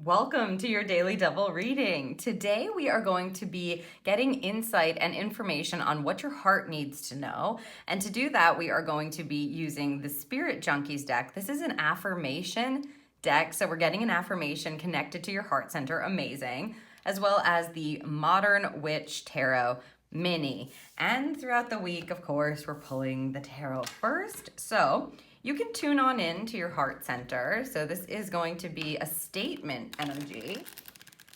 Welcome to your daily double reading. Today we are going to be getting insight and information on what your heart needs to know. And to do that, we are going to be using the Spirit Junkies deck. This is an affirmation deck, so we're getting an affirmation connected to your heart center, amazing, as well as the Modern Witch Tarot Mini. And throughout the week, of course, we're pulling the tarot first. So you can tune on in to your heart center. So this is going to be a statement energy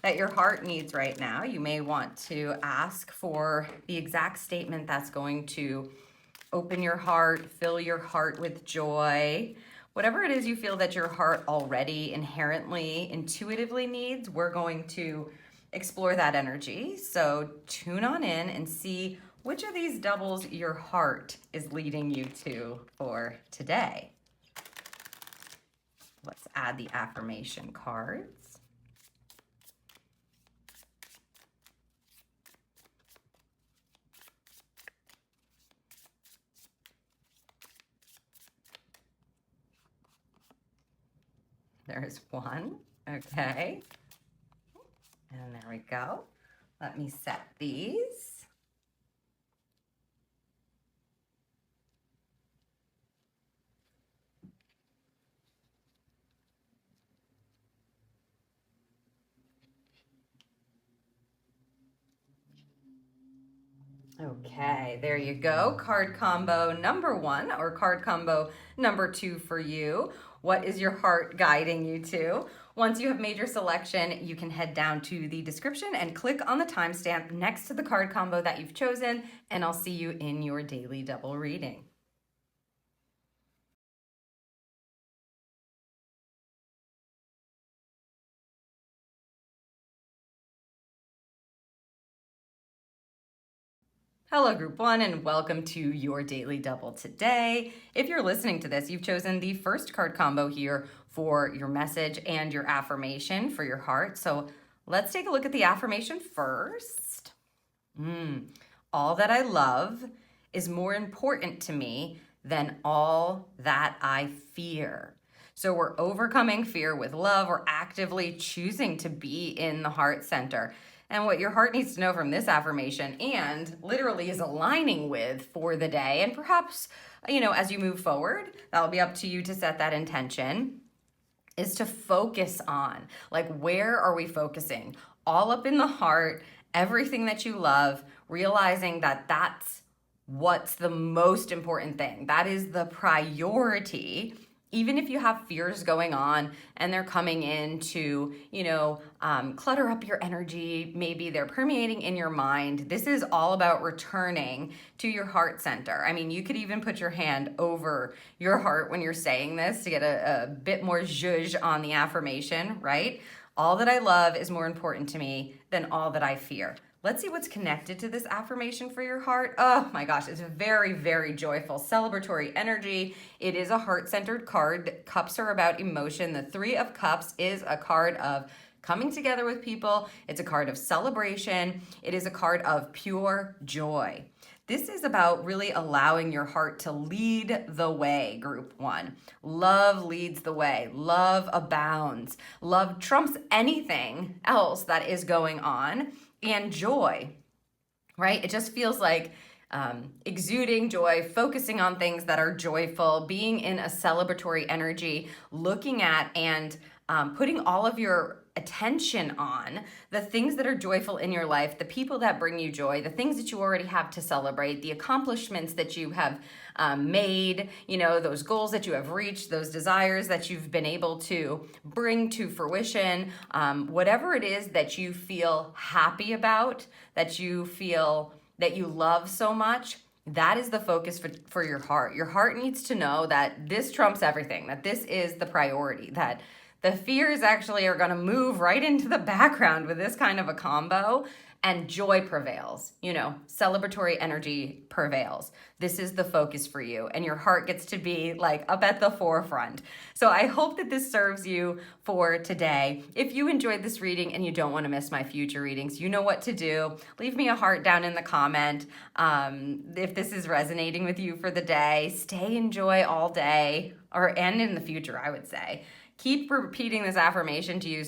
that your heart needs right now. You may want to ask for the exact statement that's going to open your heart, fill your heart with joy. Whatever it is you feel that your heart already inherently, intuitively needs, we're going to explore that energy. So tune on in and see which of these doubles your heart is leading you to for today. Let's add the affirmation cards. There's one, okay. And there we go. Let me set these. Okay, there you go. Card combo number 1 or card combo number 2 for you. What is your heart guiding you to? Once you have made your selection, you can head down to the description and click on the timestamp next to the card combo that you've chosen, and I'll see you in your daily double reading. Hello, Group 1, and welcome to your Daily Double today. If you're listening to this, you've chosen the first card combo here for your message and your affirmation for your heart. So let's take a look at the affirmation first. All that I love is more important to me than all that I fear. So we're overcoming fear with love. We're actively choosing to be in the heart center. And what your heart needs to know from this affirmation and literally is aligning with for the day, and perhaps, as you move forward, that'll be up to you to set that intention, is to focus on, where are we focusing? All up in the heart, everything that you love, realizing that that's what's the most important thing. That is the priority. Even if you have fears going on and they're coming in to, clutter up your energy, maybe they're permeating in your mind, this is all about returning to your heart center. I mean, you could even put your hand over your heart when you're saying this to get a bit more zhuzh on the affirmation, right? All that I love is more important to me than all that I fear. Let's see what's connected to this affirmation for your heart. Oh my gosh, it's a very, very joyful, celebratory energy. It is a heart-centered card. Cups are about emotion. The 3 of Cups is a card of coming together with people. It's a card of celebration. It is a card of pure joy. This is about really allowing your heart to lead the way, Group 1. Love leads the way. Love abounds. Love trumps anything else that is going on. And joy, right? It just feels like exuding joy, focusing on things that are joyful, being in a celebratory energy, looking at and putting all of your attention on the things that are joyful in your life, the people that bring you joy, the things that you already have to celebrate, the accomplishments that you have made, those goals that you have reached, those desires that you've been able to bring to fruition, whatever it is that you feel happy about, that you feel that you love so much. That is the focus for your heart. Your heart needs to know that this trumps everything, that this is the priority, that the fears actually are going to move right into the background with this kind of a combo, and joy prevails, celebratory energy prevails. This is the focus for you, and your heart gets to be like up at the forefront. So I hope that this serves you for today. If you enjoyed this reading and you don't want to miss my future readings, you know what to do. Leave me a heart down in the comment. If this is resonating with you for the day, stay in joy all day, and in the future, I would say. Keep repeating this affirmation to you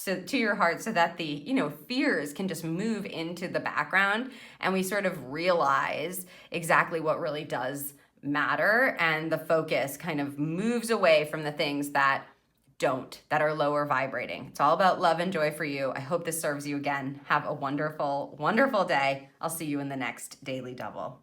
to your heart, so that the fears can just move into the background, and we sort of realize exactly what really does matter, and the focus kind of moves away from the things that are lower vibrating. It's all about love and joy for you. I hope this serves you. Again, have a wonderful, wonderful day. I'll see you in the next Daily Double.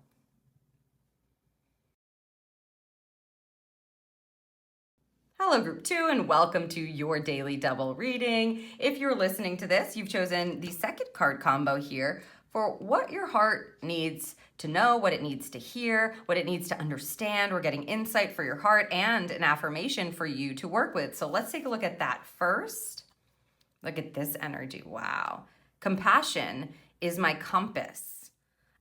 Hello, Group 2, and welcome to your Daily Double reading. If you're listening to this, you've chosen the second card combo here for what your heart needs to know, what it needs to hear, what it needs to understand. We're getting insight for your heart and an affirmation for you to work with. So let's take a look at that first. Look at this energy. Wow. Compassion is my compass.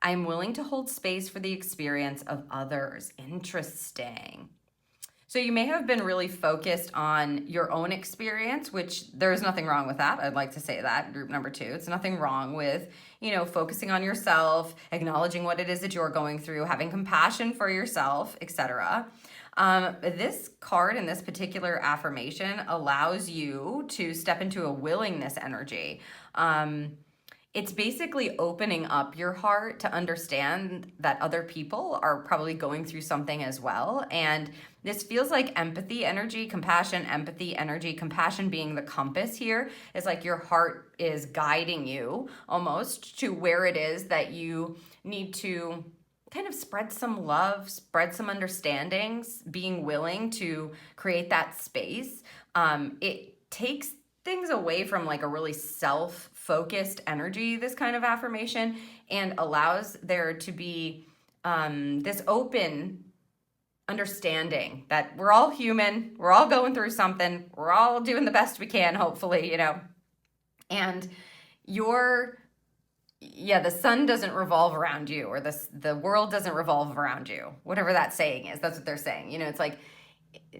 I am willing to hold space for the experience of others. Interesting. So you may have been really focused on your own experience, which there's nothing wrong with that. I'd like to say that, group number 2. It's nothing wrong with, focusing on yourself, acknowledging what it is that you're going through, having compassion for yourself, etc. This card and this particular affirmation allows you to step into a willingness energy. It's basically opening up your heart to understand that other people are probably going through something as well. And this feels like empathy energy, compassion, empathy energy, compassion being the compass here. Is like your heart is guiding you almost to where it is that you need to kind of spread some love, spread some understandings, being willing to create that space. It takes things away from like a really self-focused energy, this kind of affirmation, and allows there to be this open understanding that we're all human, we're all going through something, we're all doing the best we can, hopefully, and the sun doesn't revolve around you, or the world doesn't revolve around you, whatever that saying is. That's what they're saying. It's like,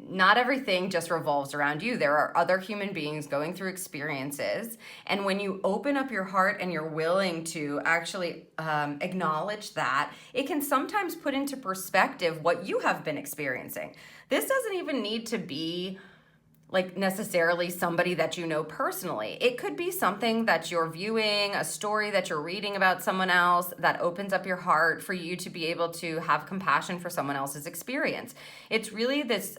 not everything just revolves around you. There are other human beings going through experiences. And when you open up your heart and you're willing to actually acknowledge that, it can sometimes put into perspective what you have been experiencing. This doesn't even need to be like necessarily somebody that you know personally. It could be something that you're viewing, a story that you're reading about someone else that opens up your heart for you to be able to have compassion for someone else's experience. It's really this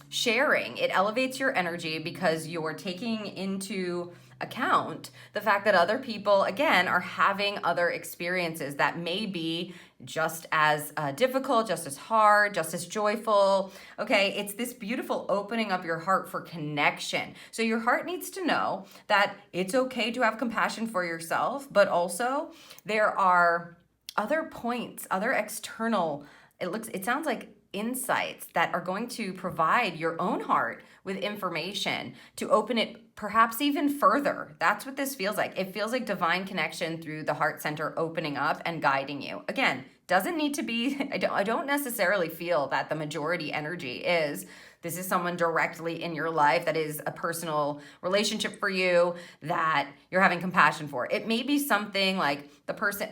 sharing. It elevates your energy because you're taking into account the fact that other people, again, are having other experiences that may be just as difficult, just as hard, just as joyful. Okay, it's this beautiful opening up your heart for connection. So your heart needs to know that it's okay to have compassion for yourself, but also there are other points, other external, it sounds like insights that are going to provide your own heart with information to open it perhaps even further. That's what this feels like. It feels like divine connection through the heart center opening up and guiding you. Again, doesn't need to be, I don't necessarily feel that the majority energy is this is someone directly in your life that is a personal relationship for you that you're having compassion for. It may be something like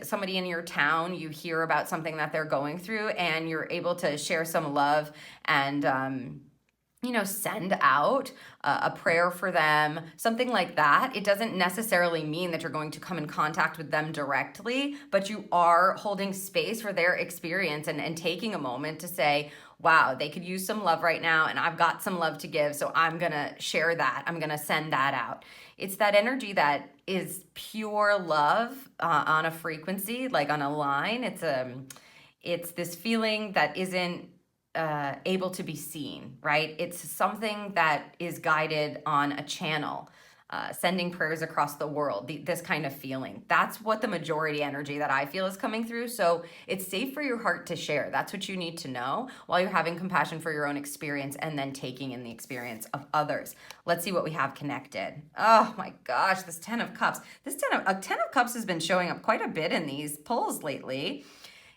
somebody in your town, you hear about something that they're going through and you're able to share some love and, send out a prayer for them, something like that. It doesn't necessarily mean that you're going to come in contact with them directly, but you are holding space for their experience and taking a moment to say, wow, they could use some love right now, and I've got some love to give, so I'm going to share that. I'm going to send that out. It's that energy that is pure love on a frequency, like on a line. It's this feeling that isn't able to be seen, right? It's something that is guided on a channel. sending prayers across the world, this kind of feeling. That's what the majority energy that I feel is coming through. So it's safe for your heart to share. That's what you need to know while you're having compassion for your own experience and then taking in the experience of others. Let's see what we have connected. Oh my gosh, this 10 of Cups. This 10 of Cups has been showing up quite a bit in these pulls lately.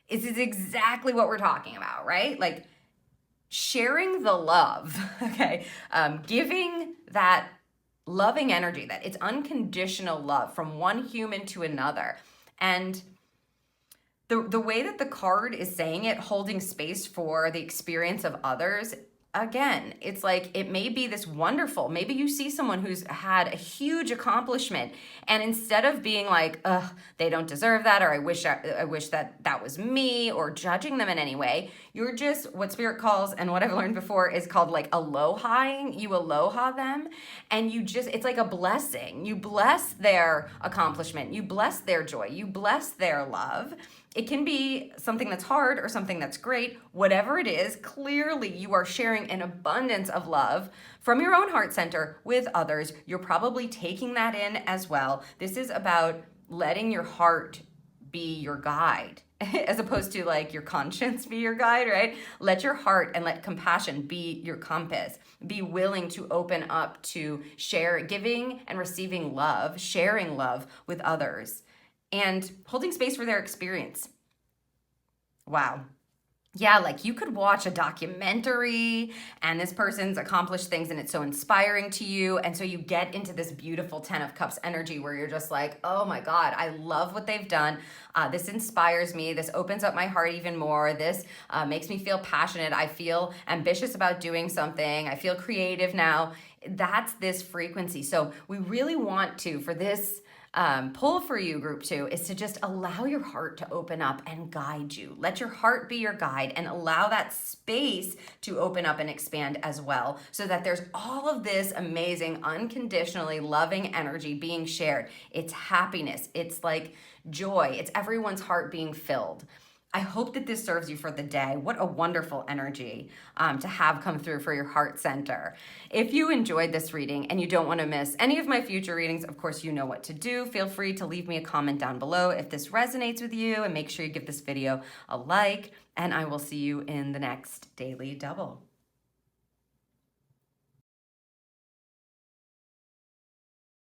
This is exactly what we're talking about, right? Like sharing the love, okay? Giving that loving energy, that it's unconditional love from one human to another. And the way that the card is saying it, holding space for the experience of others, again, it's like it may be this wonderful, maybe you see someone who's had a huge accomplishment, and instead of being like, ugh, they don't deserve that, or I wish that was me, or judging them in any way, you're just, what Spirit calls, and what I've learned before is called like alohaing. You aloha them, and you just, it's like a blessing. You bless their accomplishment, you bless their joy, you bless their love. It can be something that's hard or something that's great. Whatever it is, clearly you are sharing an abundance of love from your own heart center with others. You're probably taking that in as well. This is about letting your heart be your guide as opposed to like your conscience be your guide, right? Let your heart and let compassion be your compass. Be willing to open up to share, giving and receiving love, sharing love with others, and holding space for their experience. Wow. Yeah, like you could watch a documentary and this person's accomplished things and it's so inspiring to you. And so you get into this beautiful 10 of Cups energy where you're just like, oh my God, I love what they've done. This inspires me. This opens up my heart even more. This makes me feel passionate. I feel ambitious about doing something. I feel creative now. That's this frequency. So we really want to, for this pull for you, group 2, is to just allow your heart to open up and guide you. Let your heart be your guide and allow that space to open up and expand as well, so that there's all of this amazing, unconditionally loving energy being shared. It's happiness. It's like joy. It's everyone's heart being filled. I hope that this serves you for the day. What a wonderful energy to have come through for your heart center. If you enjoyed this reading and you don't want to miss any of my future readings, of course, you know what to do. Feel free to leave me a comment down below if this resonates with you, and make sure you give this video a like, and I will see you in the next Daily Double.